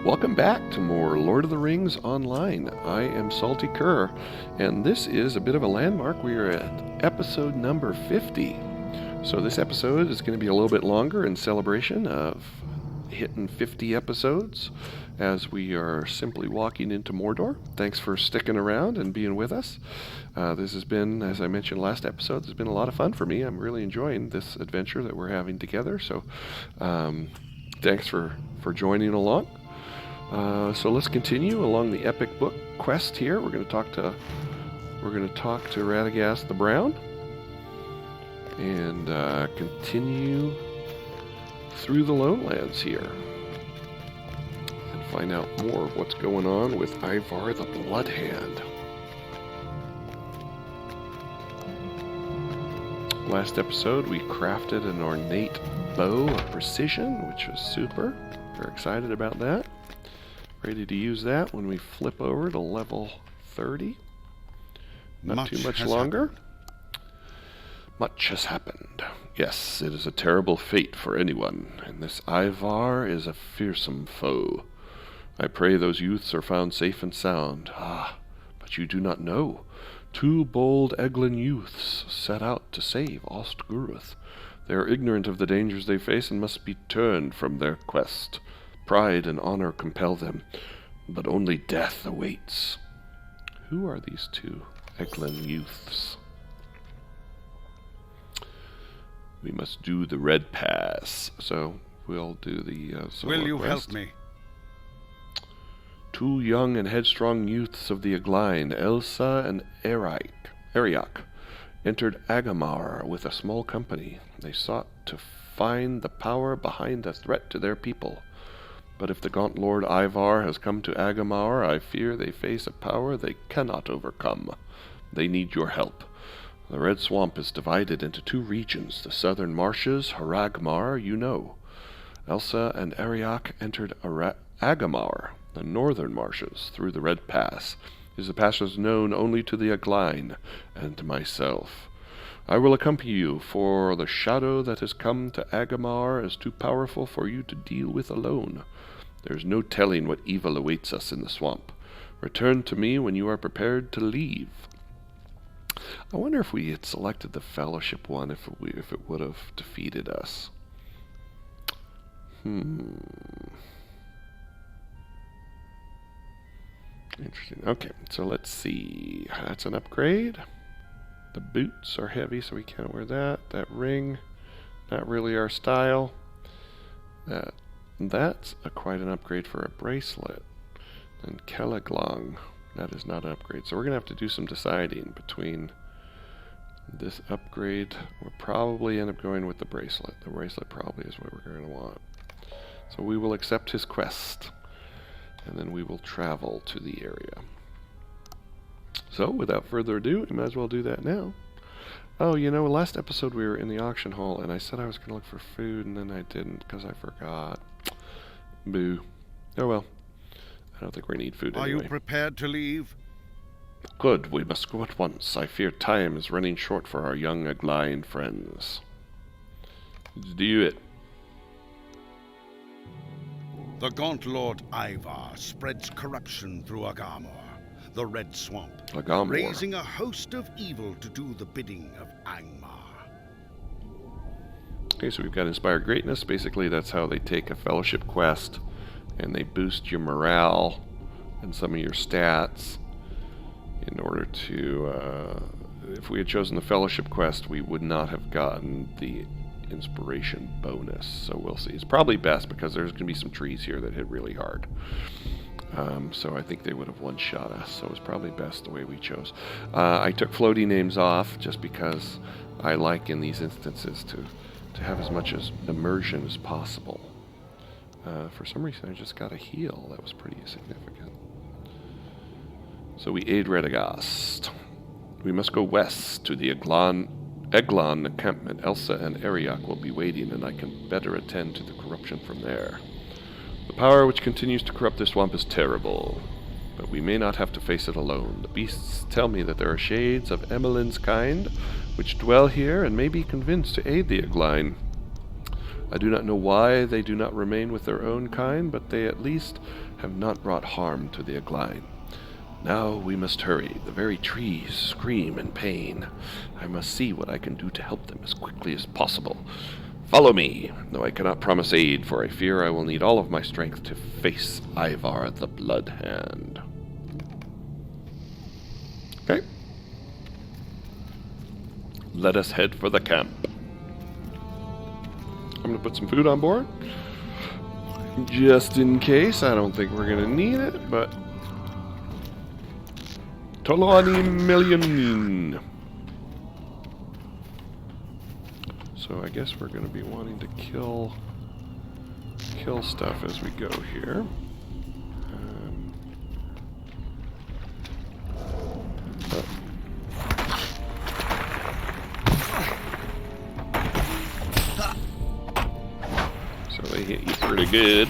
Welcome back to more Lord of the Rings Online. I am Salty Cur, and this is a bit of a landmark. We are at episode number 50. So this episode is going to be a little bit longer in celebration of hitting 50 episodes as we are simply walking into Mordor. Thanks for sticking around and being with us. This has been, as I mentioned last episode, it's been a lot of fun for me. I'm really enjoying this adventure that we're having together. So thanks for joining along. So let's continue along the epic book quest here. We're going to talk to Radagast the Brown and continue through the Lone Lands here and find out more of what's going on with Ivar the Blood-hand. Last episode we crafted an ornate bow of precision, which was super. Very excited about that. Ready to use that when we flip over to level 30. Not too much longer. Much has happened. Yes, it is a terrible fate for anyone, and this Ivar is a fearsome foe. I pray those youths are found safe and sound. Ah, but you do not know. 2 bold Eglin youths set out to save Ostguruth. They are ignorant of the dangers they face and must be turned from their quest. Pride and honor compel them, but only death awaits. Who are these 2 Eglin youths? We must do the Red Pass, so we'll do the Will you quest. help me? 2 young and headstrong youths of the Agline, Elsa and Ariak, entered Agamaur with a small company. They sought to find the power behind the threat to their people. But if the gaunt Lord Ivar has come to Agamaur, I fear they face a power they cannot overcome. They need your help. The Red Swamp is divided into 2 regions. The southern marshes, Haragmar, you know. Elsa and Ariak entered Agamaur, the northern marshes, through the Red Pass. It is a passage known only to the Agline and to myself. I will accompany you, for the shadow that has come to Agamaur is too powerful for you to deal with alone. There is no telling what evil awaits us in the swamp. Return to me when you are prepared to leave. I wonder if we had selected the Fellowship one, if it would have defeated us. Interesting. Okay, so let's see. That's an upgrade. The boots are heavy, so we can't wear that. That ring, not really our style. That's quite an upgrade for a bracelet. And Kelleglong, that is not an upgrade. So we're going to have to do some deciding between this upgrade. We'll probably end up going with the bracelet. The bracelet probably is what we're going to want. So we will accept his quest, and then we will travel to the area. So without further ado, we might as well do that now. Oh, you know, last episode we were in the auction hall, and I said I was going to look for food, and then I didn't because I forgot. Boo. Oh well. I don't think we're going to need food anyway. Are you prepared to leave? Good, we must go at once. I fear time is running short for our young Agline friends. Let's do it. The gaunt Lord Ivar spreads corruption through Agamaur, the Red Swamp, Agamaur. raising a host of evil to do the bidding of Angmar. Okay, so we've got Inspired Greatness. Basically, that's how they take a Fellowship quest and they boost your morale and some of your stats in order to... if we had chosen the Fellowship quest, we would not have gotten the inspiration bonus. So we'll see. It's probably best because there's going to be some trees here that hit really hard. So I think they would have one-shot us. So it was probably best the way we chose. I took floaty names off just because I like in these instances to have as much as immersion as possible. For some reason I just got a heal. That was pretty significant. So we aid Radagast. We must go west to the Eglon encampment. Elsa and Ariak will be waiting, and I can better attend to the corruption from there. The power which continues to corrupt this swamp is terrible, but we may not have to face it alone. The beasts tell me that there are shades of Emmeline's kind which dwell here and may be convinced to aid the Agline. I do not know why they do not remain with their own kind, but they at least have not brought harm to the Agline. Now we must hurry. The very trees scream in pain. I must see what I can do to help them as quickly as possible. Follow me, though I cannot promise aid, for I fear I will need all of my strength to face Ivar the Blood-hand. Okay. Let us head for the camp. I'm going to put some food on board. Just in case. I don't think we're going to need it, but... Tolani million. So I guess we're going to be wanting to kill stuff as we go here. So they hit you pretty good.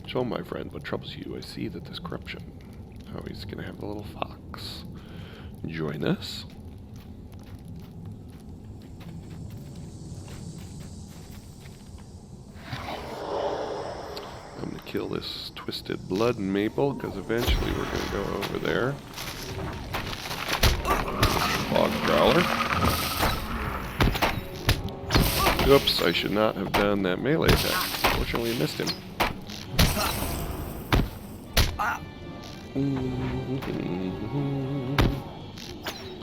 So, my friend, what troubles you? I see that this corruption. Oh, he's gonna have the little fox join us. I'm gonna kill this twisted blood maple because eventually we're gonna go over there. Bog prowler. Oops, I should not have done that melee attack. Fortunately, I missed him.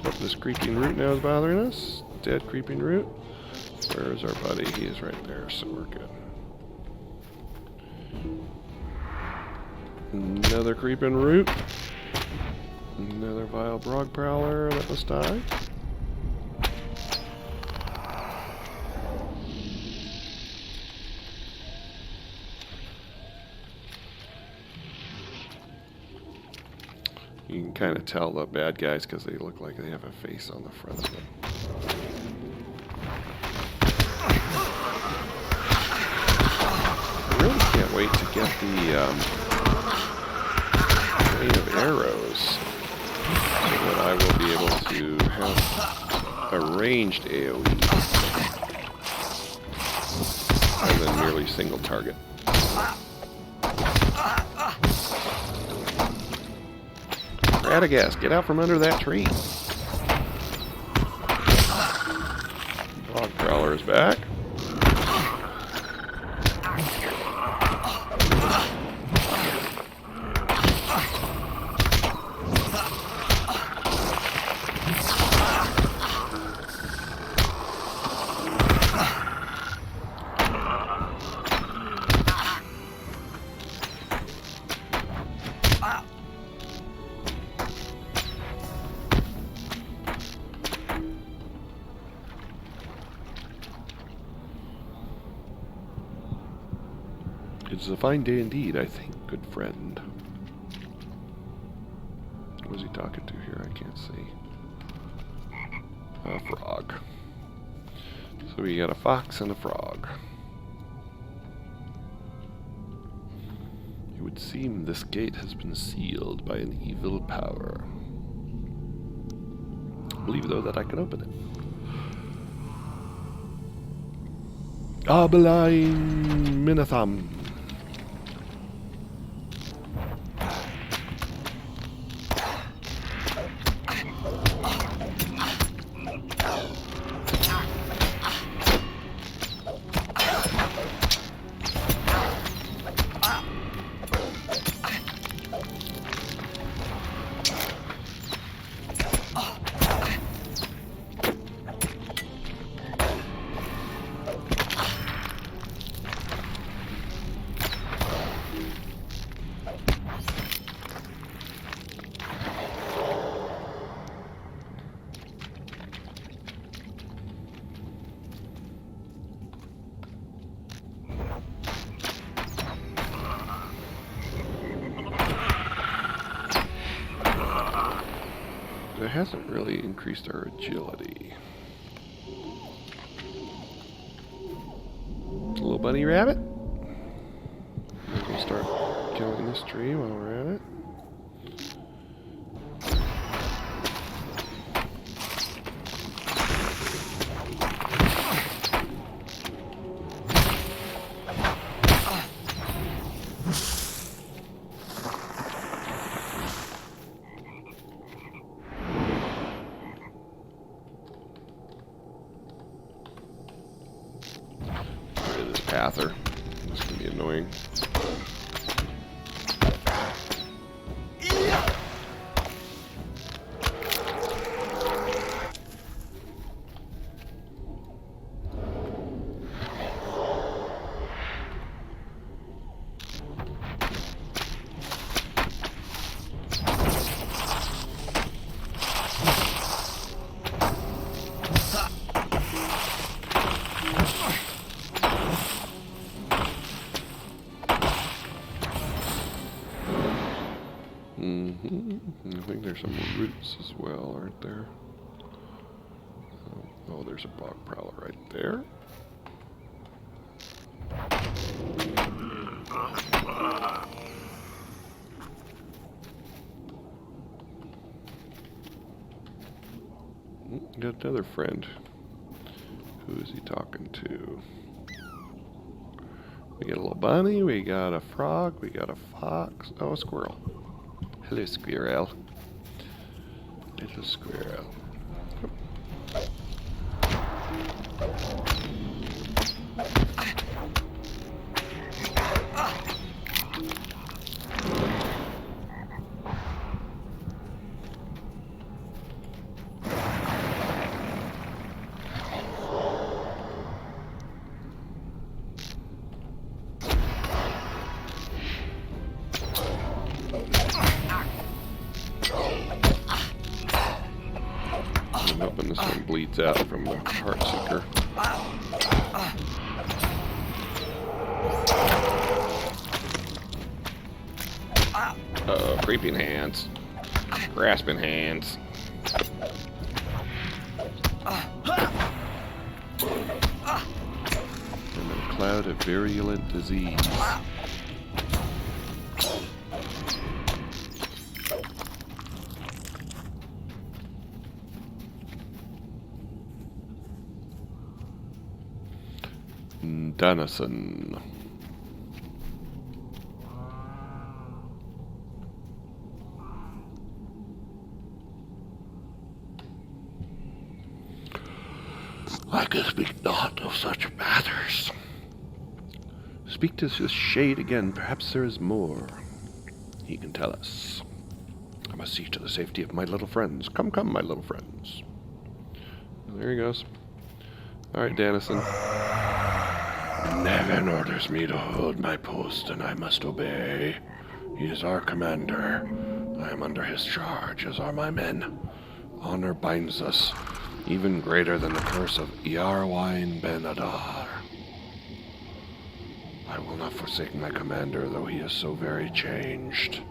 Oh, this creeping root now is bothering us. Dead creeping root. Where is our buddy? He is right there, so we're good. Another creeping root. Another vile bog prowler that must die. You can kind of tell the bad guys because they look like they have a face on the front of them. I really can't wait to get the rain of arrows so that I will be able to have a ranged AoE rather than merely single target. Radagast, get out from under that tree. Bog prowler is back. It's a fine day indeed, I think, good friend. What is he talking to here? I can't see. A frog. So we got a fox and a frog. It would seem this gate has been sealed by an evil power. I believe, though, that I can open it. Abeline Minatham. It hasn't really increased our agility. Little bunny rabbit. start killing this tree while we're at it. Pather. This can be annoying. I think there's some roots as well, aren't there? Oh, there's a bog prowler right there. Got another friend. Who is he talking to? We got a little bunny, we got a frog, we got a fox. Oh, a squirrel. Hello, squirrel. Little squirrel. I'm hoping this one bleeds out from the Heartseeker. Uh-oh, creeping hands. Grasping hands. And a cloud of virulent disease. Dennison. I can speak not of such matters. Speak to this shade again. Perhaps there is more he can tell us. I must see to the safety of my little friends. Come, come, my little friends. There he goes. All right, Dennison. Nevin orders me to hold my post, and I must obey. He is our commander. I am under his charge, as are my men. Honor binds us, even greater than the curse of Iarwain Ben Adar. I will not forsake my commander, though he is so very changed.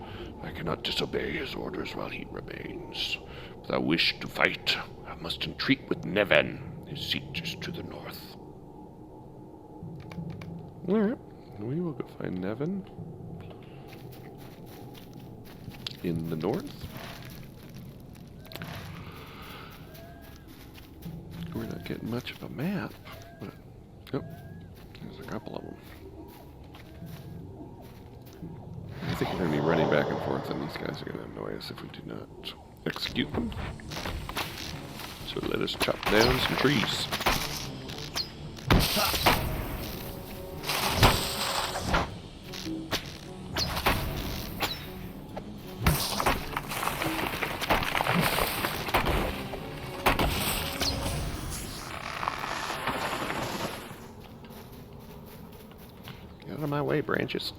I cannot disobey his orders while he remains. If I wish to fight, I must entreat with Nevin. His seat is to the north. Alright, we will go find Nevin in the north. We're not getting much of a map, but oh, there's a couple of them. I think we're going to be running back and forth, and these guys are going to annoy us if we do not execute them. So let us chop down some trees. Get out of my way, branches.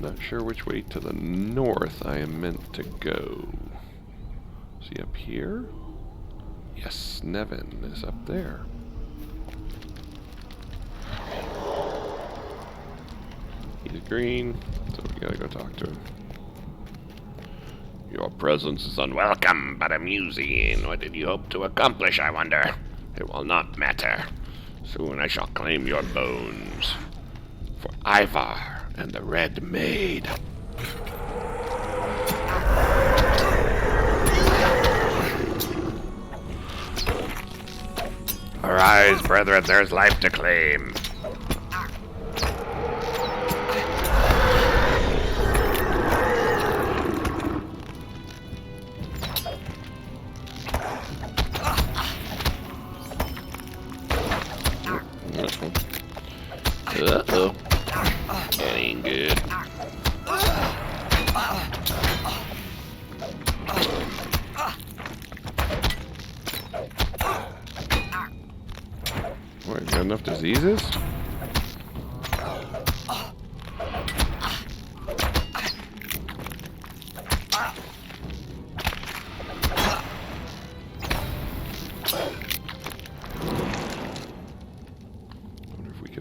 Not sure which way to the north I am meant to go. See up here? Yes, Nevin is up there. He's green, so we gotta go talk to him. Your presence is unwelcome, but amusing. What did you hope to accomplish, I wonder? It will not matter. Soon I shall claim your bones. For Ivar and the Red Maid. Arise, brethren, there's life to claim. Uh-oh. That ain't good. What, got enough diseases?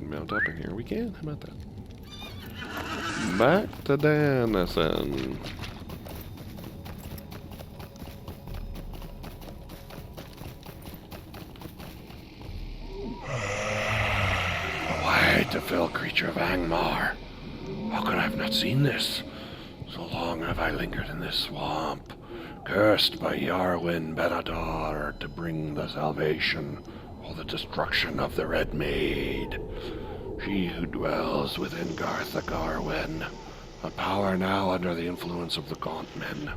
Mount up in here. We can. How about that? Back to Dennison. Why, the fell creature of Agamaur. How could I have not seen this? So long have I lingered in this swamp, cursed by Yarwin Benadar to bring the salvation or the destruction of the Red Maid. She who dwells within Garthagarwen, a power now under the influence of the Gaunt Men.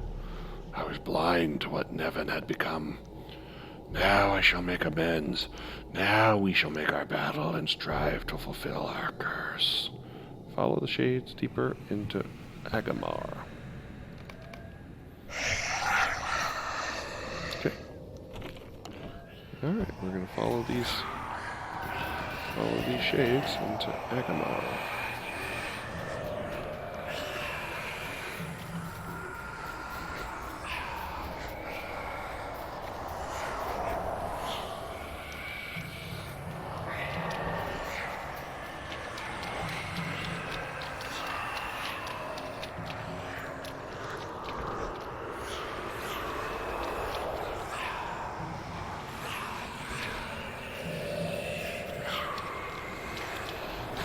I was blind to what Nevin had become. Now I shall make amends. Now we shall make our battle and strive to fulfill our curse. Follow the shades deeper into Agamaur. Okay. Alright, we're gonna follow these shades into Agamaur.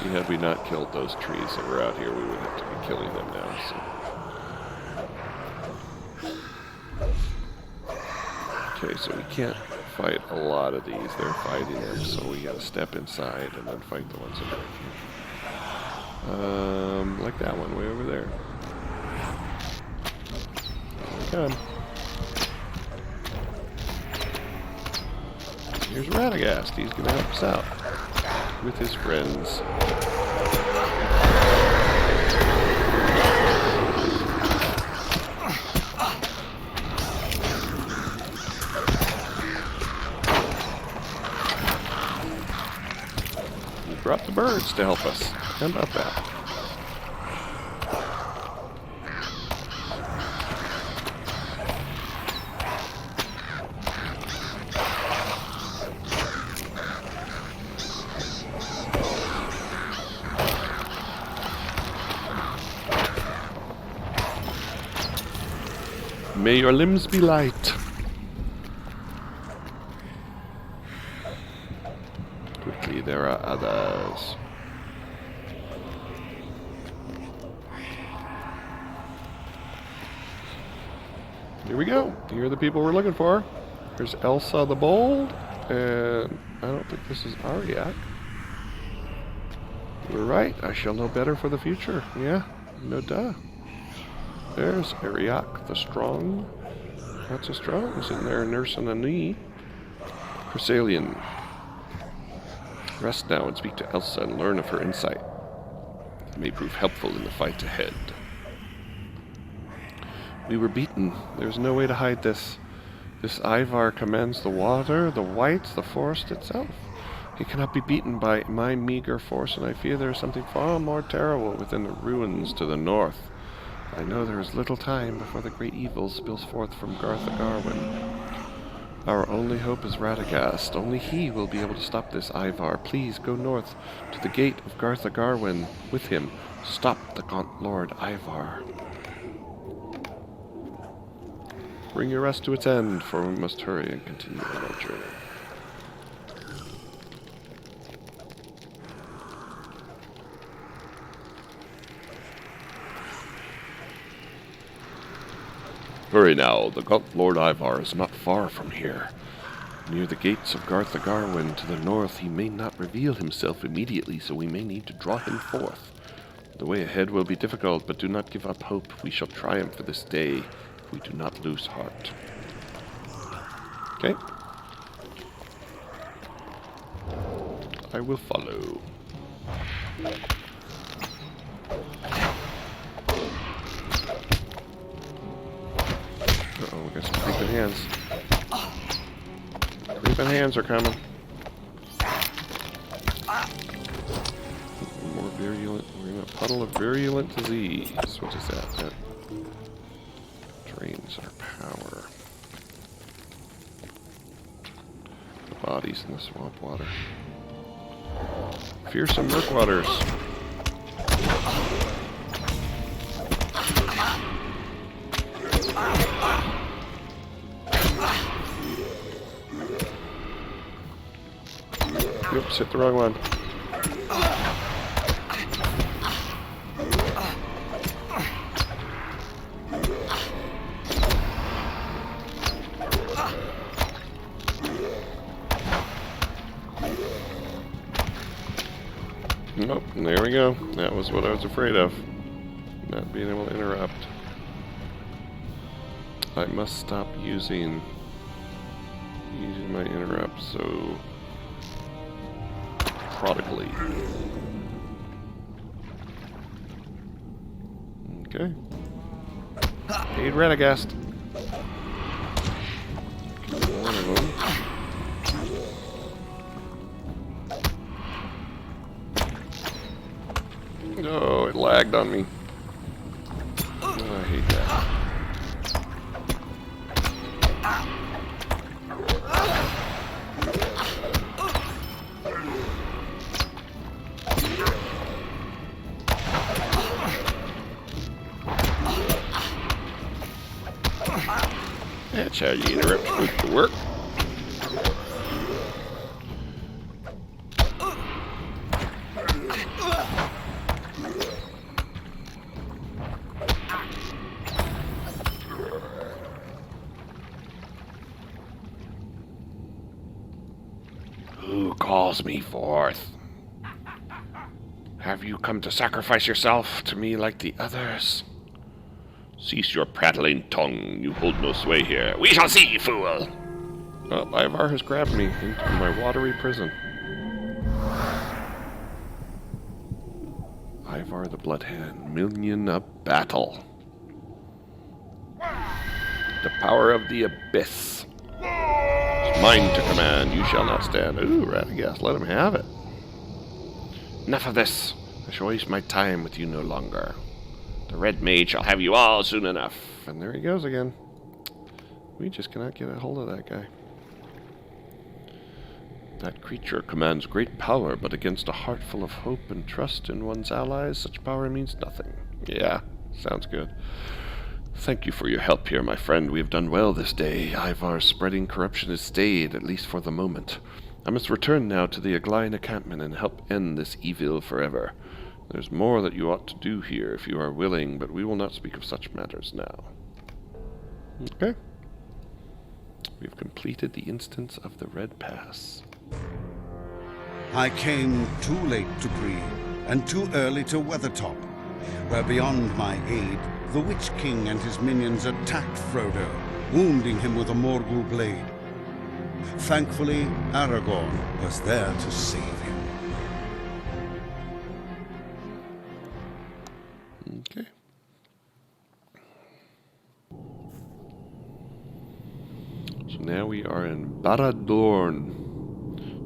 Had we not killed those trees that were out here, we would have to be killing them now, so. Okay, so we can't fight a lot of these. They're fighting them, so we gotta step inside and then fight the ones in there. Like that one way over there. Here we come. Here's Radagast. He's gonna help us out with his friends. We brought the birds to help us. How about that? May your limbs be light. Quickly, there are others. Here we go. Here are the people we're looking for. There's Elsa the Bold, and I don't think this is Ariak. You're right. I shall know better for the future. Yeah, no duh. There's Ariak the Strong. Not so strong. He's in there nursing a knee. Cresalian. Rest now and speak to Elsa and learn of her insight. It may prove helpful in the fight ahead. We were beaten. There's no way to hide this. This Ivar commands the water, the whites, the forest itself. He cannot be beaten by my meager force, and I fear there is something far more terrible within the ruins to the north. I know there is little time before the great evil spills forth from Garthagarwen. Our only hope is Radagast. Only he will be able to stop this Ivar. Please go north to the gate of Gartha Garwin with him. Stop the gaunt Lord Ivar. Bring your rest to its end, for we must hurry and continue on our journey. Hurry now, the gaunt Lord Ivar is not far from here. Near the gates of Gartha Garwin to the north, he may not reveal himself immediately, so we may need to draw him forth. The way ahead will be difficult, but do not give up hope. We shall triumph for this day if we do not lose heart. Okay. I will follow. Uh-oh, we got some creeping hands. Creeping hands are coming. More virulent. We're in a puddle of virulent disease. What is that? That drains our power. The bodies in the swamp water. Fearsome Murkwaters. Oops, hit the wrong one. Nope, there we go. That was what I was afraid of. Not being able to interrupt. I must stop using my interrupt so prodigally. Okay. Aid Radagast. One of them. Oh, it lagged on me. Oh, I hate that. That's how you interrupt supposed to work. Who calls me forth? Have you come to sacrifice yourself to me like the others? Cease your prattling tongue. You hold no sway here. We shall see, fool! Well, Ivar has grabbed me into my watery prison. Ivar the Blood-hand, minion of battle. The power of the abyss. It's mine to command. You shall not stand. Ooh, Radagast, let him have it. Enough of this. I shall waste my time with you no longer. The Red Mage shall have you all soon enough. And there he goes again. We just cannot get a hold of that guy. That creature commands great power, but against a heart full of hope and trust in one's allies, such power means nothing. Yeah, sounds good. Thank you for your help here, my friend. We have done well this day. Ivar's spreading corruption is stayed, at least for the moment. I must return now to the Aglain encampment and help end this evil forever. There's more that you ought to do here if you are willing, but we will not speak of such matters now. Okay. We've completed the instance of the Red Pass. I came too late to Bree, and too early to Weathertop, where beyond my aid, the Witch King and his minions attacked Frodo, wounding him with a Morgul blade. Thankfully, Aragorn was there to save him. Okay. So now we are in Barad-dûr.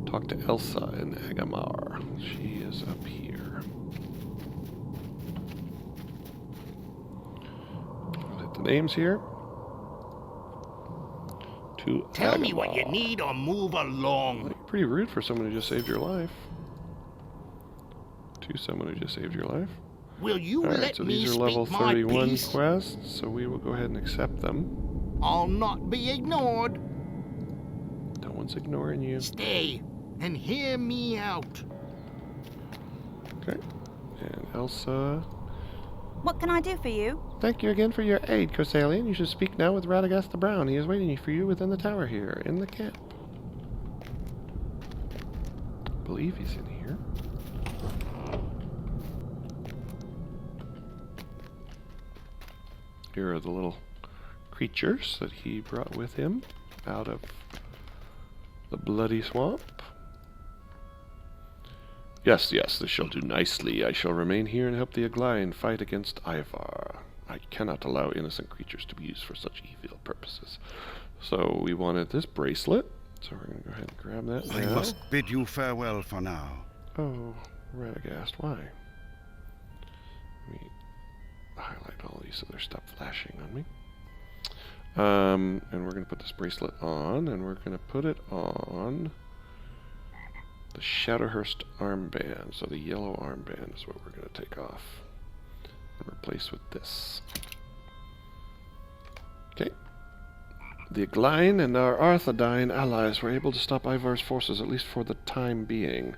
Talk to Elsa in Agamaur. She is up here. I'll hit the names here. To Tell me what you Agamaur. need or move along. Pretty rude for someone who just saved your life. To someone who just saved your life. Will you Alright, let so me these are speak level my 31 piece? quests, so we will go ahead and accept them. I'll not be ignored. No one's ignoring you. Stay and hear me out. Okay. And Elsa. What can I do for you? Thank you again for your aid, Cosalian. You should speak now with Radagast the Brown. He is waiting for you within the tower here, in the camp. I believe he's in here. Here are the little creatures that he brought with him out of the bloody swamp. Yes, yes, this shall do nicely. I shall remain here and help the Agamaur fight against Ivar. I cannot allow innocent creatures to be used for such evil purposes. So we wanted this bracelet, so we're going to go ahead and grab that I now. must bid you farewell for now. Oh, Radagast, why? Let me highlight all these so they're stop flashing on me. And we're going to put this bracelet on, and we're going to put it on the Shadowhurst armband. So the yellow armband is what we're going to take off and replace with this. Okay. The Agamaur and our Arthedain allies were able to stop Ivar's forces, at least for the time being.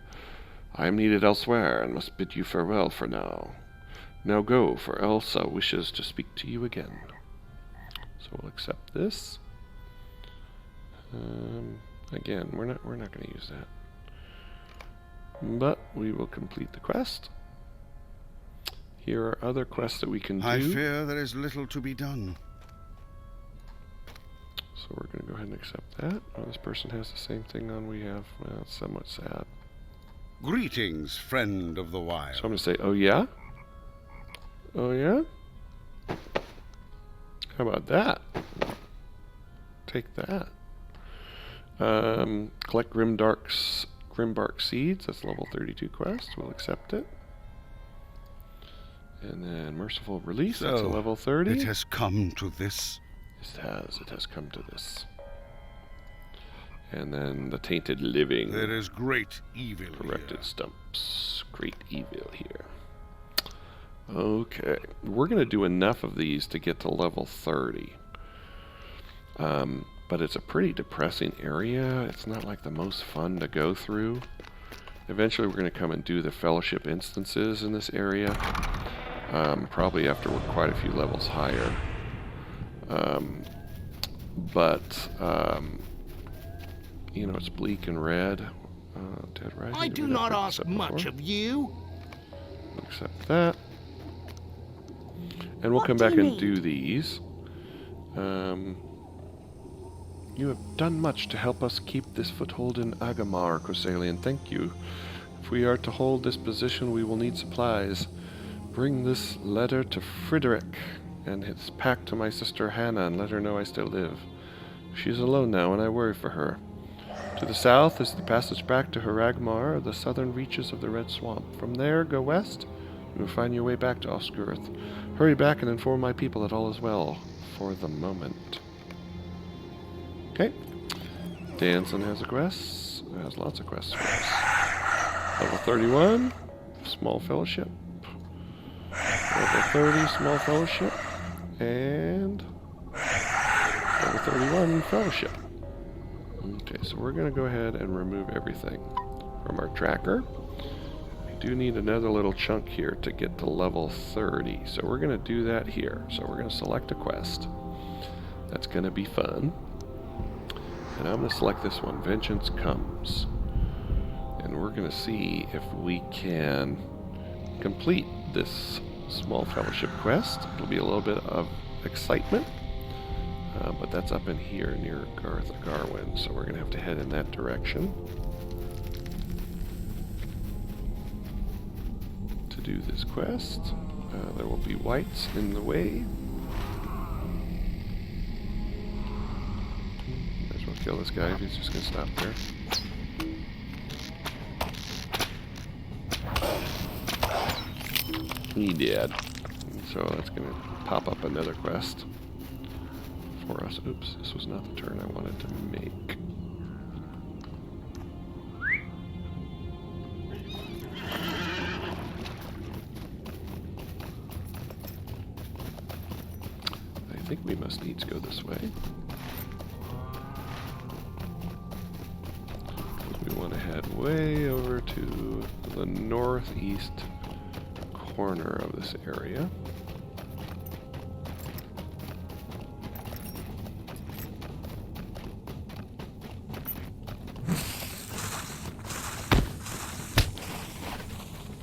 I am needed elsewhere and must bid you farewell for now. Now go, for Elsa wishes to speak to you again. So we'll accept this. Again, we're not going to use that. But we will complete the quest. Here are other quests that we can do. I fear there is little to be done. So we're going to go ahead and accept that. Oh, this person has the same thing on we have. Well, it's somewhat sad. Greetings, friend of the wild. So I'm going to say, oh yeah? Oh yeah? How about that? Take that. Collect Grimbark seeds. That's level 32 quest. We'll accept it. And then Merciful Release. That's a level 30. It has come to this. It has. It has come to this. And then the Tainted Living. There is great evil Corrected here. Stumps. Great evil here. Okay. We're going to do enough of these to get to level 30. But it's a pretty depressing area. It's not like the most fun to go through. Eventually we're going to come and do the Fellowship instances in this area. Probably after we're quite a few levels higher. You know, it's bleak and red. Dead Rising. I do not ask much of you. Accept that. And we'll What come do back you and need? do these. You have done much to help us keep this foothold in Agamaur, Cosalian. Thank you. If we are to hold this position, we will need supplies. Bring this letter to Frederick and his pack to my sister Hannah and let her know I still live. She is alone now and I worry for her. To the south is the passage back to Agamaur, the southern reaches of the Red Swamp. From there, go west. You will find your way back to Osgurth. Hurry back and inform my people that all is well for the moment. Okay. Danson has a quest. Has lots of quests for us. Level 31, Small Fellowship. Level 30, Small Fellowship. And level 31, Fellowship. Okay, so we're going to go ahead and remove everything from our tracker. We do need another little chunk here to get to level 30. So we're going to do that here. So we're going to select a quest. That's going to be fun. And I'm going to select this one, Vengeance Comes. And we're going to see if we can complete this Small Fellowship quest. It'll be a little bit of excitement. But that's up in here near Garwin, so we're going to have to head in that direction to do this quest. There will be whites in the way. Might as well kill this guy if he's just going to stop there. He did. So that's going to pop up another quest. for us. Oops, this was not the turn I wanted to make. I think we must needs go this way. We want to head way over to the northeast corner of this area.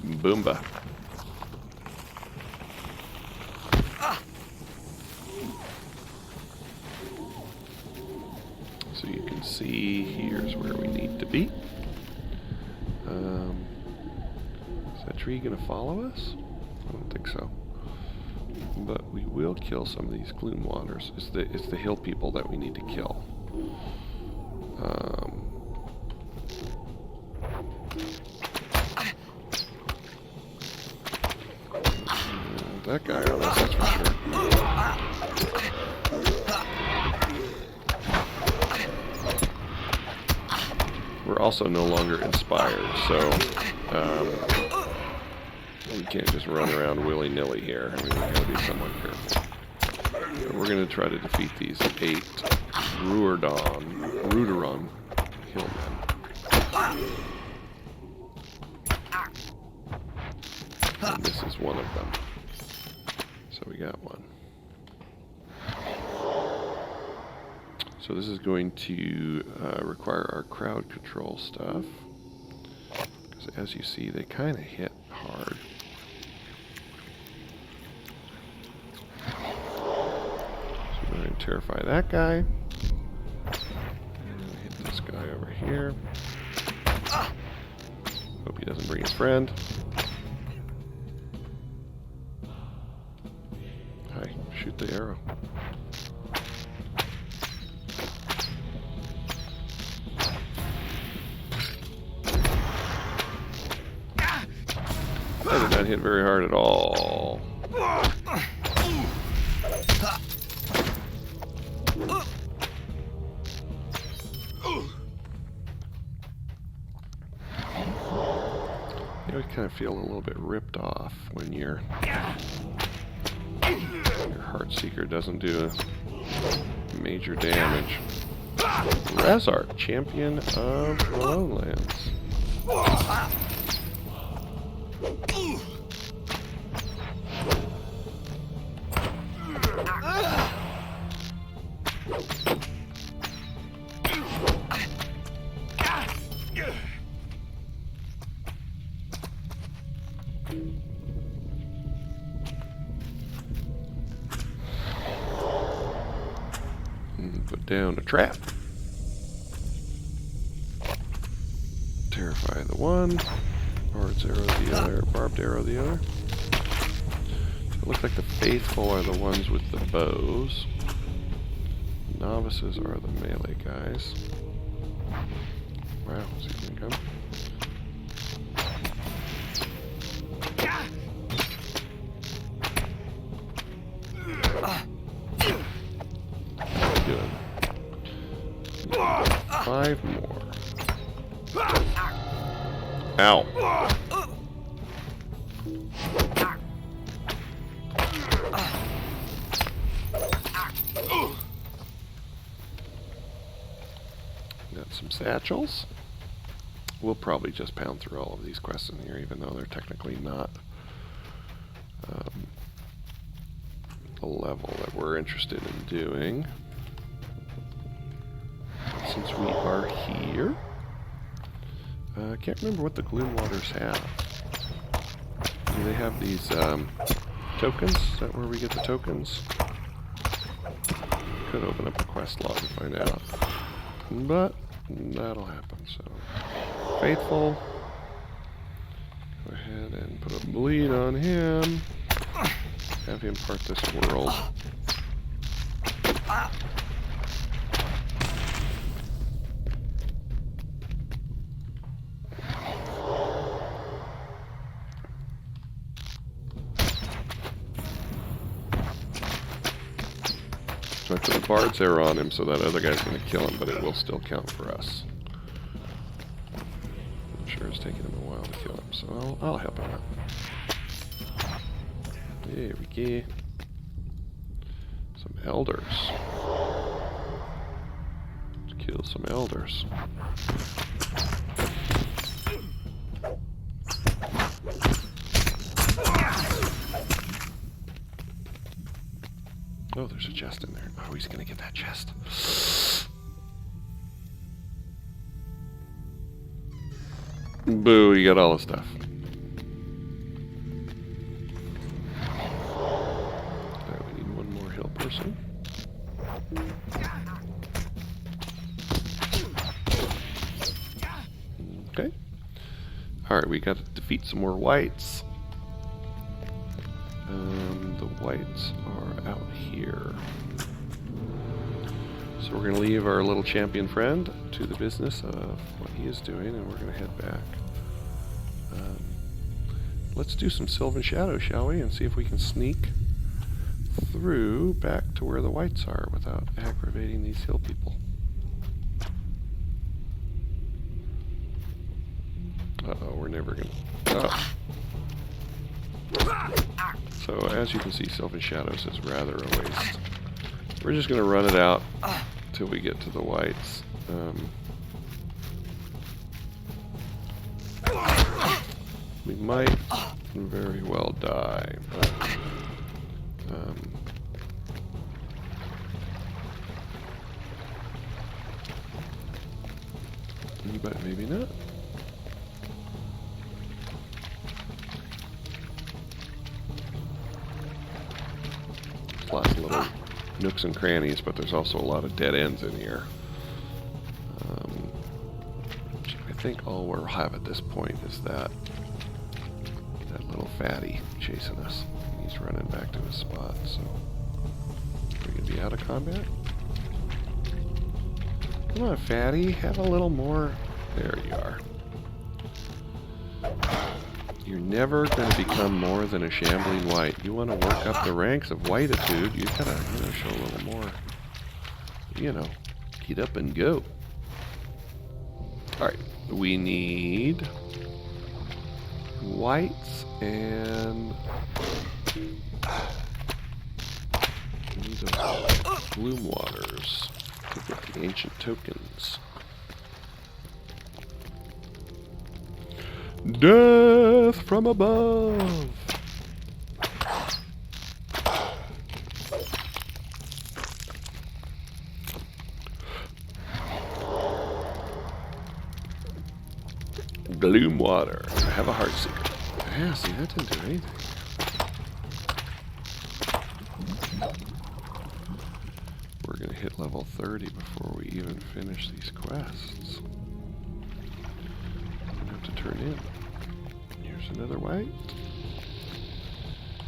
Boomba. So you can see here's where we need to be. Is that tree going to follow us? I don't think so. But we will kill some of these gloom waters. It's the hill people that we need to kill. That guy on us, that's for sure. We're also no longer inspired, so we can't just run around willy-nilly here. I mean, we gotta be somewhat careful. But we're gonna try to defeat these 8 Ruderon hillmen. And this is one of them. So we got one. So this is going to require our crowd control stuff. Because as you see, they kind of hit hard. So we're going to terrify that guy. And hit this guy over here. Hope he doesn't bring his friend. Hi, shoot the arrow. That did not hit very hard at all. You always kind of feel a little bit ripped off when your Heartseeker doesn't do major damage. Razark, champion of the Lowlands. Put down a trap. Terrify the one. Barbed arrow the other. Barbed arrow the other. So it looks like the faithful are the ones with the bows. Novices are the melee guys. Wow, is he gonna come? Good. 5 more. Ow. Got some satchels. We'll probably just pound through all of these quests in here, even though they're technically not a level that we're interested in doing. Since we are here, I can't remember what the Gloom Waters have. Do they have these tokens? Is that where we get the tokens? Could open up a quest log and find out. But that'll happen, so. Faithful. Go ahead and put a bleed on him. Have him part this world. So I put the bard's arrow on him, so that other guy's going to kill him, but it will still count for us. I'm sure it's taking him a while to kill him, so I'll help him out. There we go. Some elders. Let's kill some elders. Oh, there's a chest in there. Oh, he's gonna get that chest. Boo, he got all the stuff. Alright, we need one more hill person. Okay. Alright, we got to defeat some more whites. The whites are out here. So we're going to leave our little champion friend to the business of what he is doing, and we're going to head back. Let's do some Sylvan Shadow, shall we? And see if we can sneak through back to where the whites are without aggravating these hill people. Uh-oh, we're never going to... So, as you can see, Sylvan Shadows is rather a waste. We're just going to run it out till we get to the whites. We might very well die, but... but maybe not. Lots of little nooks and crannies, but there's also a lot of dead ends in here. I think all we'll have at this point is that little fatty chasing us. He's running back to his spot, so we're gonna be out of combat. Come on, fatty, have a little more. There you are. You're never going to become more than a shambling white. You want to work up the ranks of whititude, you gotta, show a little more, get up and go. Alright, we need whites and we need those gloom waters to get the ancient tokens. Death from above! Gloom water. I have a heart seeker. Yeah, see, that didn't do anything. We're gonna hit level 30 before we even finish these quests. Turn in. Here's another white.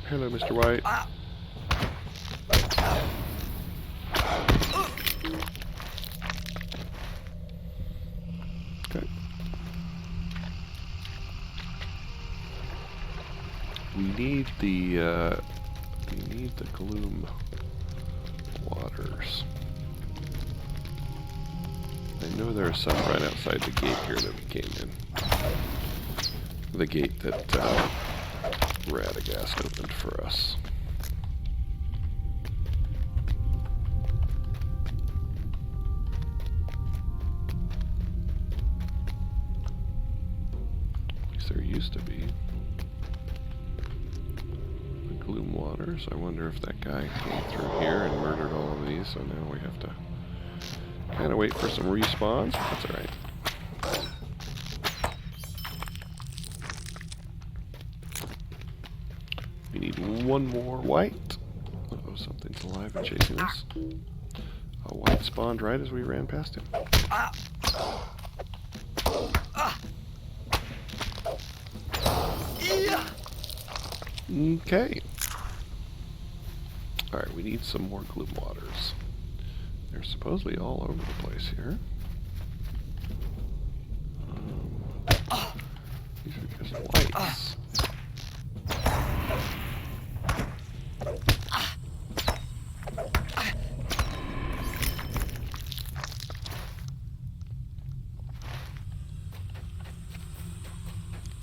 Hello, Mr. White. Okay. We need the gloom waters. I know there are some right outside the gate here that we came in. The gate that Radagast opened for us. At least there used to be. The gloom waters. I wonder if that guy came through here and murdered all of these, so now we have to kind of wait for some respawns. That's alright. We need one more white. Uh-oh, something's alive and chasing us. A white spawned right as we ran past him. Okay. Alright, we need some more gloom waters. They're supposedly all over the place here. These are just whites.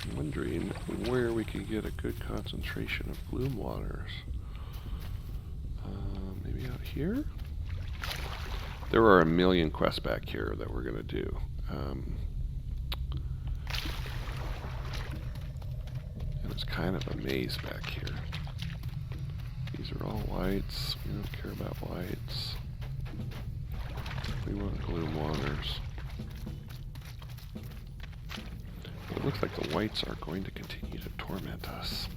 I'm wondering where we could get a good concentration of gloom waters. Maybe out here? There are a million quests back here that we're going to do. And it's kind of a maze back here. These are all whites. We don't care about whites. We want gloom waters. But it looks like the whites are going to continue to torment us.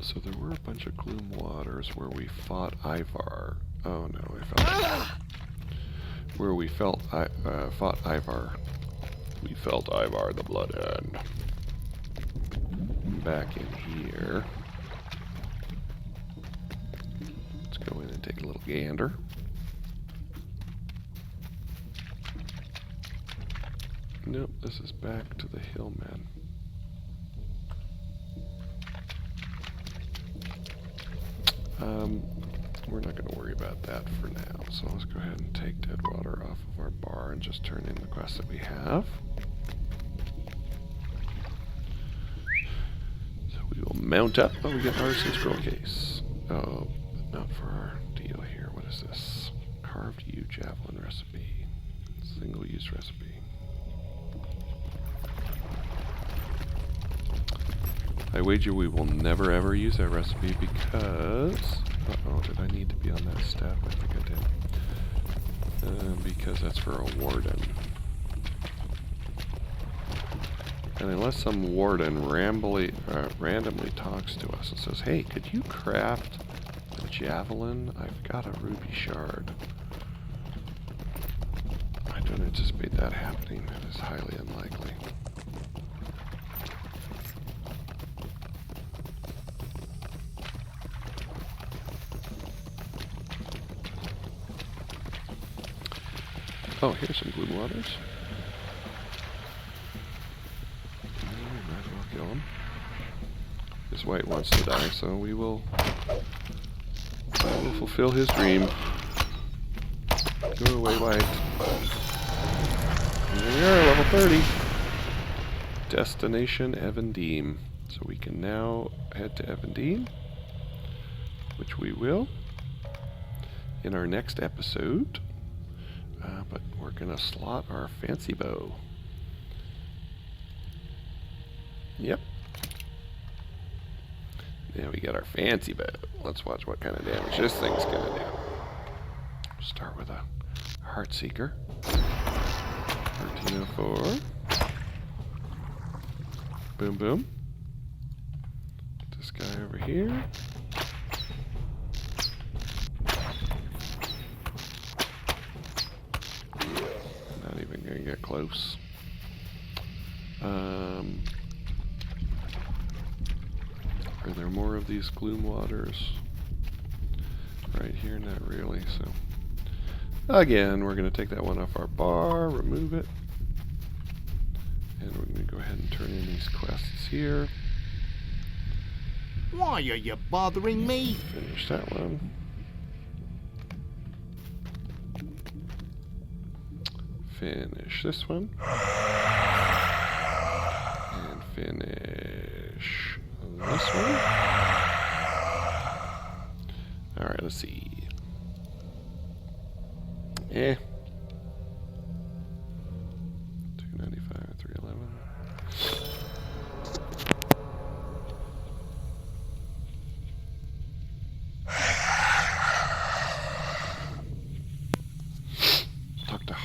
So there were a bunch of gloom waters where we fought Ivar. Oh no, I felt where we fought Ivar. We felt Ivar the Blood-hand. Back in here. Let's go in and take a little gander. Nope, this is back to the hillmen. We're not going to worry about that for now, so let's go ahead and take dead water off of our bar and just turn in the quests that we have. So we will mount up. Oh, we get artisan scroll case. Oh, but not for our deal here. What is this? Carved yew javelin recipe. Single-use recipe. I wager we will never ever use that recipe because... Uh-oh, did I need to be on that step? I think I did. Because that's for a warden. And unless some warden randomly talks to us and says, hey, could you craft a javelin? I've got a ruby shard. I don't anticipate that happening. That is highly unlikely. Oh, here's some gloom waters. Might as well kill him. This white wants to die, so we will fulfill his dream. Go away, white. Here we are, level 30. Destination Evendeem. So we can now head to Evendeem, which we will in our next episode. But we're going to slot our fancy bow. Yep. Now we got our fancy bow. Let's watch what kind of damage this thing's going to do. Start with a Heartseeker. 1304. Boom, boom. Get this guy over here. Gonna get close. Are there more of these gloom waters? Right here, not really, so. Again, we're gonna take that one off our bar, remove it. And we're gonna go ahead and turn in these quests here. Why are you bothering me? Finish that one. Finish this one. And finish this one. Alright, let's see. 295, 311.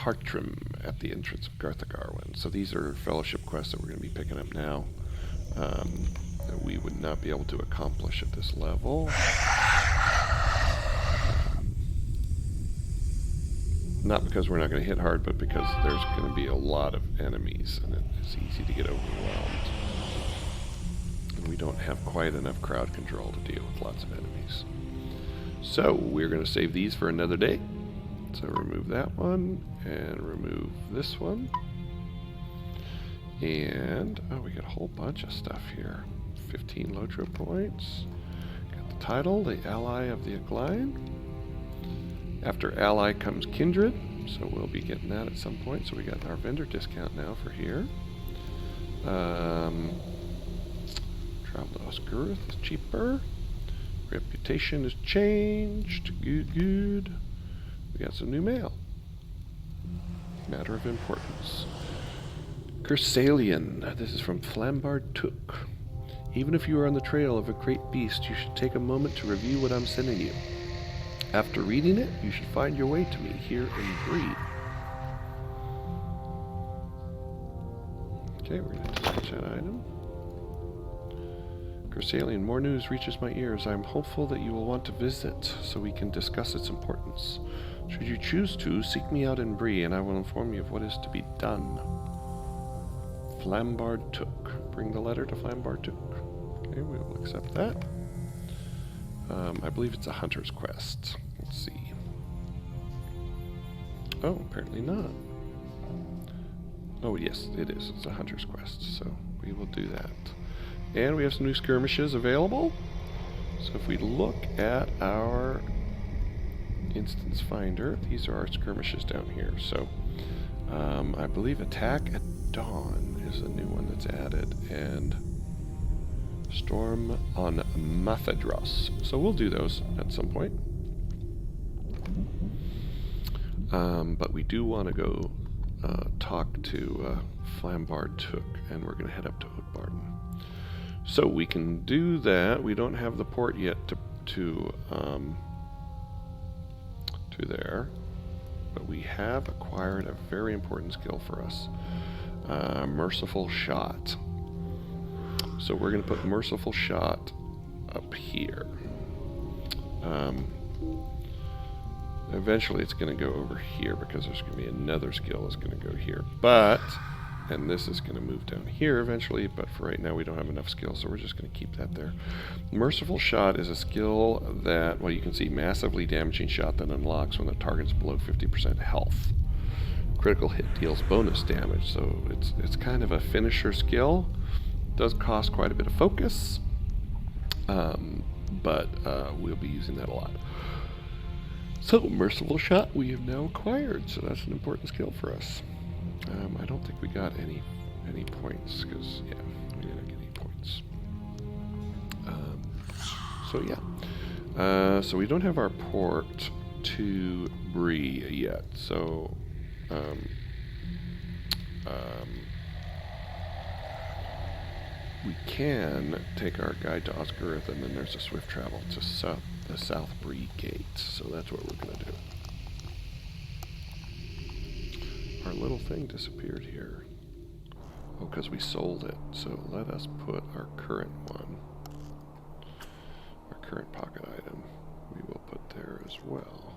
Hartrim at the entrance of Garthagarwin. So these are fellowship quests that we're going to be picking up now that we would not be able to accomplish at this level. Not because we're not going to hit hard, but because there's going to be a lot of enemies and it's easy to get overwhelmed. And we don't have quite enough crowd control to deal with lots of enemies. So we're going to save these for another day. So remove that one, and remove this one. And, oh, we got a whole bunch of stuff here. 15 LOTRO points. Got the title, the Ally of the Agamaur. After ally comes kindred, so we'll be getting that at some point. So we got our vendor discount now for here. Travel to Osgurth is cheaper. Reputation is changed. Good, good. We got some new mail. Matter of importance. Cursalian. This is from Flambard Took. Even if you are on the trail of a great beast, you should take a moment to review what I'm sending you. After reading it, you should find your way to me here in Bree. Okay, we're going to search that item. Cursalian, more news reaches my ears. I am hopeful that you will want to visit so we can discuss its importance. Should you choose to, seek me out in Bree and I will inform you of what is to be done. Flambard Took. Bring the letter to Flambard Took. Okay, we will accept that. I believe it's a hunter's quest. Let's see. Oh, apparently not. Oh, yes, it is. It's a hunter's quest, so we will do that. And we have some new skirmishes available. So if we look at our instance finder, these are our skirmishes down here. So I believe Attack at Dawn is a new one that's added, and Storm on Mathadros. So we'll do those at some point. But we do want to go talk to Flambard Took, and we're going to head up to Oatbarton. So we can do that. We don't have the port yet to there, but we have acquired a very important skill for us. Merciful Shot. So we're going to put Merciful Shot up here. Eventually it's going to go over here because there's going to be another skill that's going to go here. And this is going to move down here eventually, but for right now we don't have enough skill, so we're just going to keep that there. Merciful Shot is a skill that, well, you can see massively damaging shot that unlocks when the target's below 50% health. Critical hit deals bonus damage, so it's kind of a finisher skill. Does cost quite a bit of focus, but we'll be using that a lot. So, Merciful Shot we have now acquired, so that's an important skill for us. I don't think we got any points, because, yeah, we didn't get any points. So, yeah. So we don't have our port to Bree yet, so... we can take our guide to Osgurth, and then there's a swift travel to the South Bree Gate, so that's what we're going to do. Our little thing disappeared here. Oh, because we sold it. So let us put our current one, our current pocket item, we will put there as well.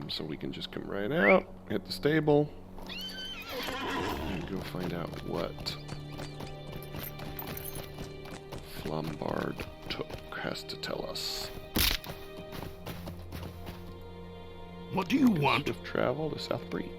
So we can just come right out, hit the stable, and go find out what Flambard Took has to tell us. What do you want? Swift travel to South Bree.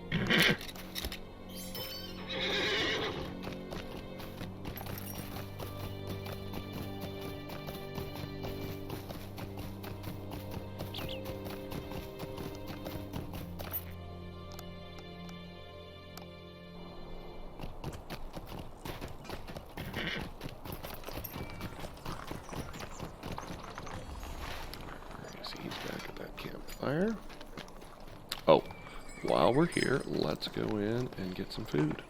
He's back at that campfire. Oh, while we're here, let's go in and get some food.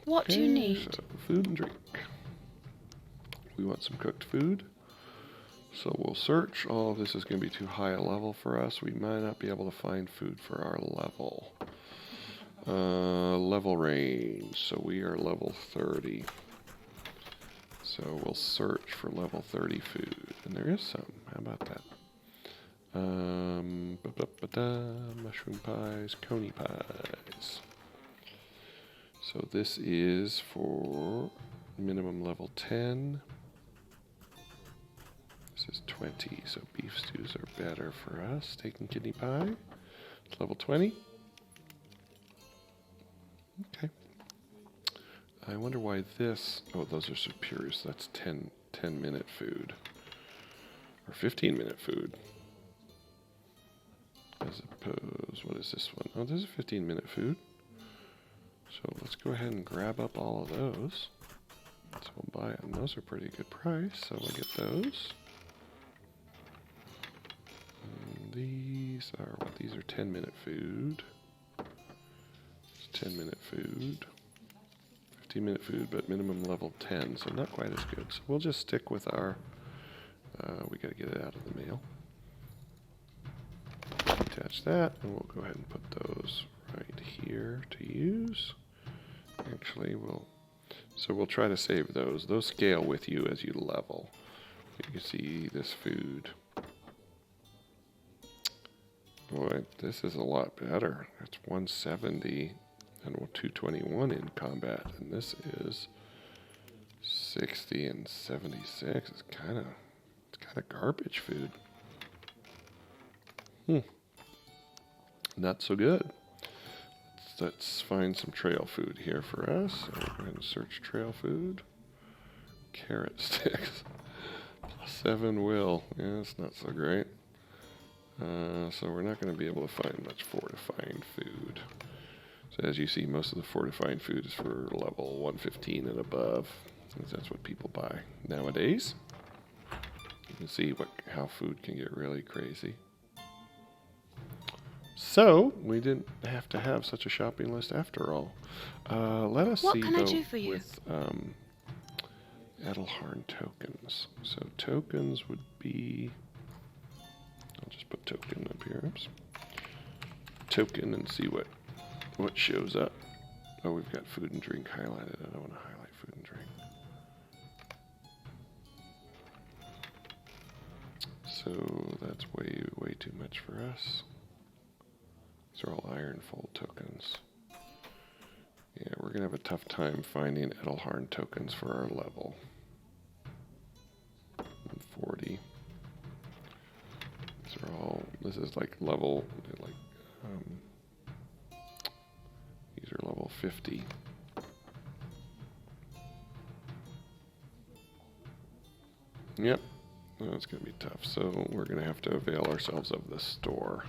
What do you need? So food and drink. We want some cooked food. So we'll search. Oh, this is going to be too high a level for us. We might not be able to find food for our level. Level range. So we are level 30. So we'll search for level 30 food. And there is some. How about that? Mushroom pies, coney pies. So this is for minimum level 10. This is 20, so beef stews are better for us. Steak and kidney pie. It's level 20. I wonder why this... Oh, those are superior, so that's 10-minute food. Or 15-minute food. As opposed... What is this one? Oh, this is 15-minute food. So let's go ahead and grab up all of those. So we'll buy them. Those are pretty good price, so we'll get those. And these are what? These are 10-minute food. It's 10-minute food. 15-minute food, but minimum level 10, so not quite as good. So we'll just stick with our... we gotta get it out of the mail. Attach that, and we'll go ahead and put those right here to use. Actually, we'll try to save those. Those scale with you as you level. You can see this food. Boy, this is a lot better. It's 170 and 221 in combat, and this is 60 and 76. It's kind of garbage food. Not so good. Let's find some trail food here for us. So we'll go ahead and search trail food. Carrot sticks. +7 will. Yeah, that's not so great. So we're not going to be able to find much fortifying food. So as you see, most of the fortifying food is for level 115 and above, because that's what people buy nowadays. You can see how food can get really crazy. So we didn't have to have such a shopping list after all. Let us see What can I do for you? With Edelharn tokens. So tokens would be... I'll just put token up here. Oops. Token and see what shows up. Oh, we've got food and drink highlighted. I don't want to highlight food and drink. So that's way too much for us. These are all Ironfold tokens. Yeah, we're gonna have a tough time finding Edelharn tokens for our level. 40. These are all. This is like level these are level 50. Yep. Oh, it's going to be tough. So we're going to have to avail ourselves of the store.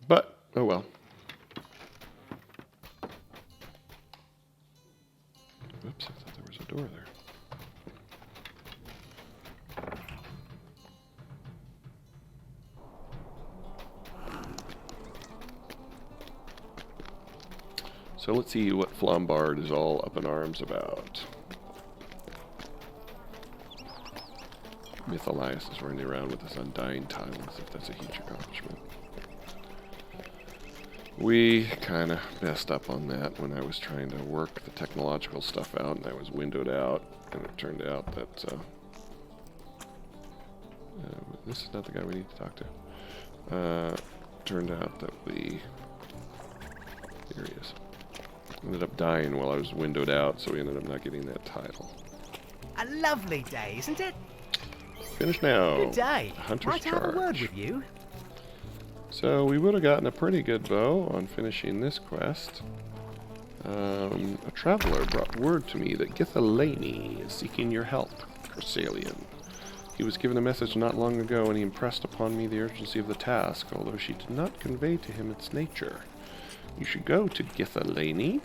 But, oh well. Oops, I thought there was a door there. So let's see what Flambard is all up in arms about. Mythalias is running around with his undying tongue as if that's a huge accomplishment. We kind of messed up on that when I was trying to work the technological stuff out, and I was windowed out, and it turned out that this is not the guy we need to talk to. Turned out that here he is. Ended up dying while I was windowed out, so we ended up not getting that title. A lovely day, isn't it? Finished now. Good day. Hunter's Might charge. have a word with you. So we would have gotten a pretty good bow on finishing this quest. A traveler brought word to me that Githalani is seeking your help, Corsellian. He was given a message not long ago, and he impressed upon me the urgency of the task, although she did not convey to him its nature. You should go to Githalani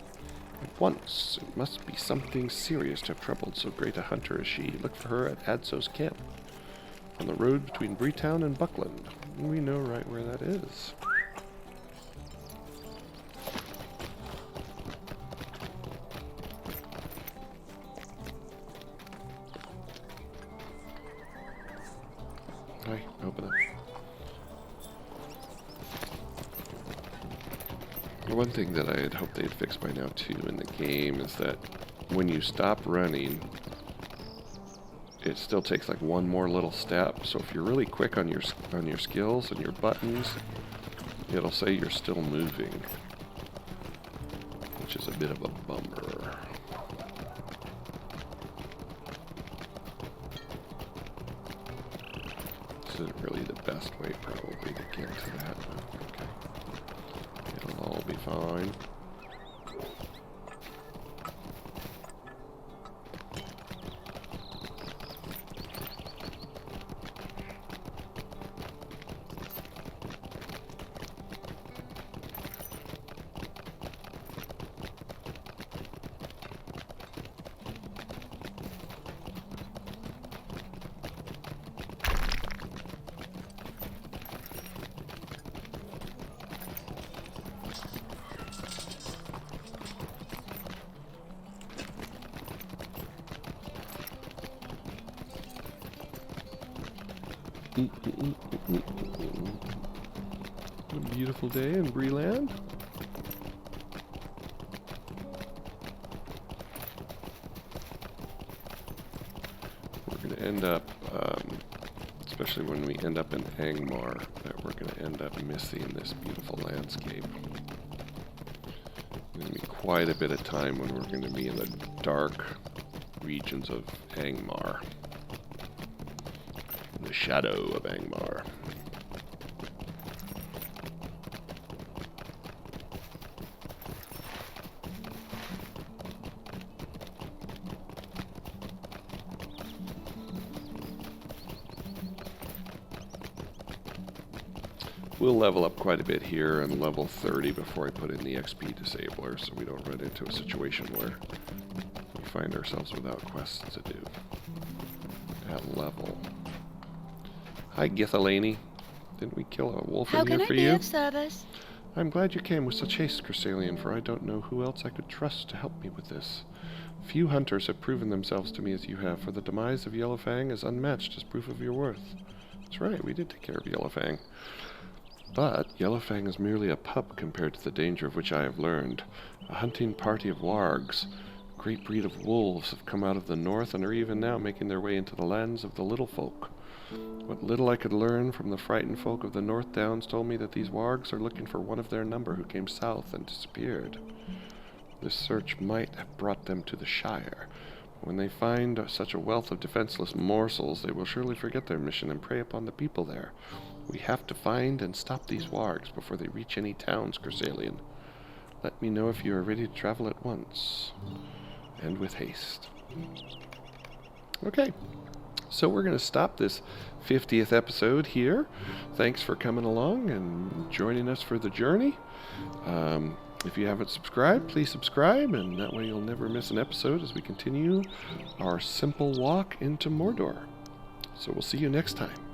at once. It must be something serious to have troubled so great a hunter as she. Look for her at Adso's camp, on the road between Breetown and Buckland. We know right where that is. Hi, open up. One thing that I had hoped they'd fix by now too in the game is that when you stop running, it still takes like one more little step. So if you're really quick on your skills and your buttons, it'll say you're still moving, which is a bit of a bummer. This isn't really the best way probably to get to that, but okay. It'll all be fine. fine. What a beautiful day in Breeland. We're going to end up, especially when we end up in Agamaur, that we're going to end up missing this beautiful landscape. There's going to be quite a bit of time when we're going to be in the dark regions of Agamaur. The shadow of Agamaur. We'll level up quite a bit here and level 30 before I put in the XP disabler so we don't run into a situation where we find ourselves without quests to do at level. Hi, Githalani. Didn't we kill a wolf in here for you? How can I be of service? I'm glad you came with such haste, Cresalian, for I don't know who else I could trust to help me with this. Few hunters have proven themselves to me as you have, for the demise of Yellowfang is unmatched as proof of your worth. That's right, we did take care of Yellowfang. But Yellowfang is merely a pup compared to the danger of which I have learned. A hunting party of wargs, a great breed of wolves, have come out of the north and are even now making their way into the lands of the little folk. What little I could learn from the frightened folk of the North Downs told me that these wargs are looking for one of their number who came south and disappeared. This search might have brought them to the Shire. When they find such a wealth of defenseless morsels, they will surely forget their mission and prey upon the people there. We have to find and stop these wargs before they reach any towns, Cresalian. Let me know if you are ready to travel at once. And with haste. Okay. So we're going to stop this 50th episode here. Thanks for coming along and joining us for the journey. If you haven't subscribed, please subscribe, and that way you'll never miss an episode as we continue our simple walk into Mordor. So we'll see you next time.